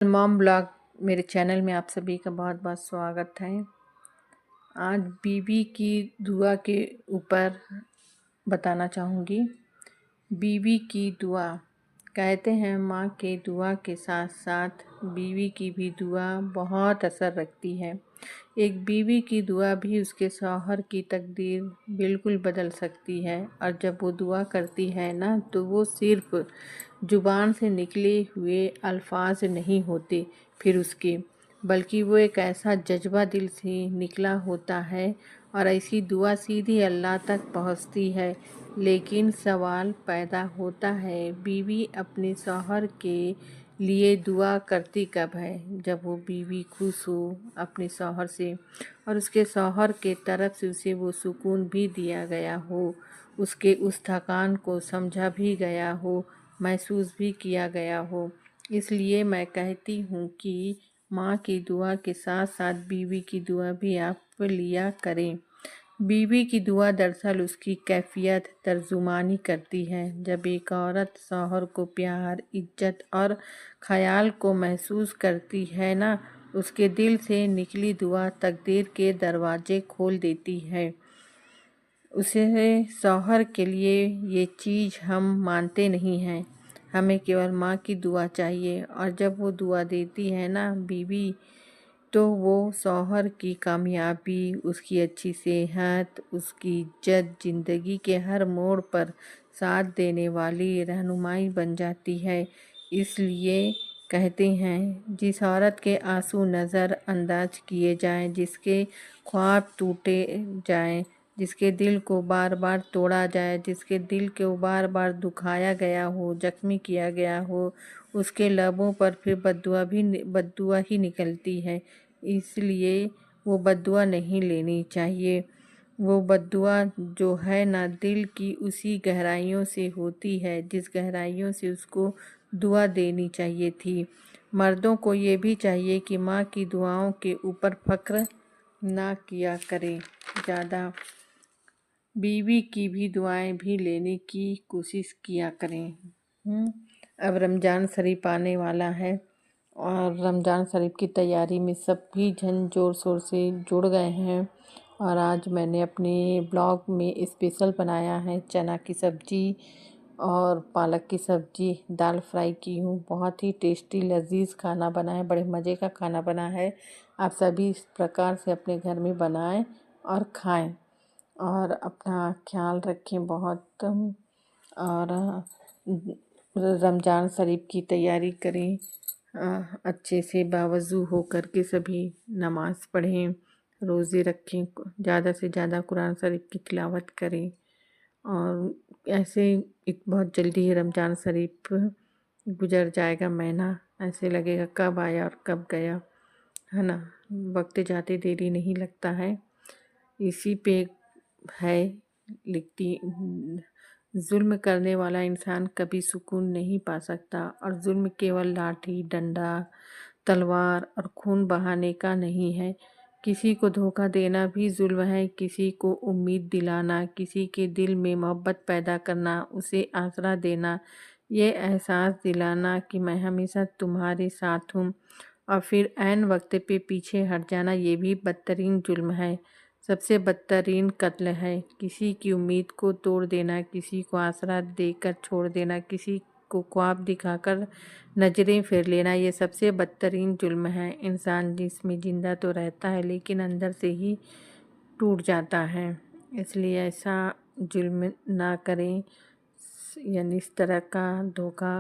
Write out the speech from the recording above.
Mom blog मेरे channel में आप सभी का बहुत बहुत स्वागत है। आज बीवी की दुआ के ऊपर बताना चाहूँगी। बीवी की दुआ, कहते हैं माँ के दुआ के साथ साथ बीवी की भी दुआ बहुत असर रखती है। एक बीवी की दुआ भी उसके शौहर की तकदीर बिल्कुल बदल सकती है। और जब वो दुआ करती है ना, तो वो सिर्फ ज़ुबान से निकले हुए अल्फाज नहीं होते फिर उसके, बल्कि वो एक ऐसा जज्बा दिल से निकला होता है और ऐसी दुआ सीधी अल्लाह तक पहुँचती है। लेकिन सवाल पैदा होता है, बीवी अपने शौहर के लिए दुआ करती कब है? जब वो बीवी खुश हो अपने शौहर से और उसके शौहर के तरफ से उसे वो सुकून भी दिया गया हो, उसके उस थकान को समझा भी गया हो, महसूस भी किया गया हो। इसलिए मैं कहती हूँ कि माँ की दुआ के साथ साथ बीवी की दुआ भी आप लिया करें। बीवी की दुआ दरअसल उसकी कैफियत तर्जुमानी करती है। जब एक औरत शौहर को प्यार, इज्जत और ख्याल को महसूस करती है ना, उसके दिल से निकली दुआ तकदीर के दरवाजे खोल देती है। उसे शौहर के लिए ये चीज़ हम मानते नहीं हैं। हमें केवल माँ की दुआ चाहिए। और जब वो दुआ देती है ना बीवी, तो वो शौहर की कामयाबी, उसकी अच्छी सेहत, उसकी इज्जत, ज़िंदगी के हर मोड़ पर साथ देने वाली रहनुमाई बन जाती है। इसलिए कहते हैं, जिस औरत के आंसू नज़र अंदाज किए जाएं, जिसके ख्वाब टूटे जाएं, जिसके दिल को बार बार तोड़ा जाए, जिसके दिल को बार बार दुखाया गया हो, जख्मी किया गया हो, उसके लबों पर फिर बद्दुआ ही निकलती है। इसलिए वो बद्दुआ नहीं लेनी चाहिए। वो बद्दुआ जो है ना, दिल की उसी गहराइयों से होती है जिस गहराइयों से उसको दुआ देनी चाहिए थी। मर्दों को ये भी चाहिए कि माँ की दुआओं के ऊपर फ़ख्र ना किया करें ज़्यादा, बीवी की भी दुआएं भी लेने की कोशिश किया करें। अब रमज़ान शरीफ आने वाला है और रमज़ान शरीफ की तैयारी में सब भी जन ज़ोर शोर से जुड़ गए हैं। और आज मैंने अपने ब्लॉग में स्पेशल बनाया है चना की सब्ज़ी और पालक की सब्ज़ी, दाल फ्राई की हूँ। बहुत ही टेस्टी लजीज खाना बना है, बड़े मज़े का खाना बना है। आप सभी इस प्रकार से अपने घर में बनाएं और खाएं और अपना ख्याल रखें बहुत। और रमज़ान शरीफ की तैयारी करें, अच्छे से बावज़ू हो कर के सभी नमाज़ पढ़ें, रोज़े रखें, ज़्यादा से ज़्यादा कुरान शरीफ की तिलावत करें। और ऐसे एक बहुत जल्दी ही रमज़ान शरीफ गुजर जाएगा महीना, ऐसे लगेगा कब आया और कब गया, है ना। वक्त जाते देरी नहीं लगता है। इसी पे है लिखती, जुल्म करने वाला इंसान कभी सुकून नहीं पा सकता। और जुल्म केवल लाठी, डंडा, तलवार और खून बहाने का नहीं है। किसी को धोखा देना भी जुल्म है। किसी को उम्मीद दिलाना, किसी के दिल में मोहब्बत पैदा करना, उसे आसरा देना, ये एहसास दिलाना कि मैं हमेशा तुम्हारे साथ हूँ, और फिर ऐन वक्त पे पीछे हट जाना, ये भी बदतरीन जुल्म है। सबसे बदतरीन कत्ल है किसी की उम्मीद को तोड़ देना, किसी को आसरा देकर छोड़ देना, किसी को ख्वाब दिखाकर नजरें फेर लेना। ये सबसे बदतरीन जुल्म है। इंसान जिसमें जिंदा तो रहता है लेकिन अंदर से ही टूट जाता है। इसलिए ऐसा जुल्म ना करें, यानी इस तरह का धोखा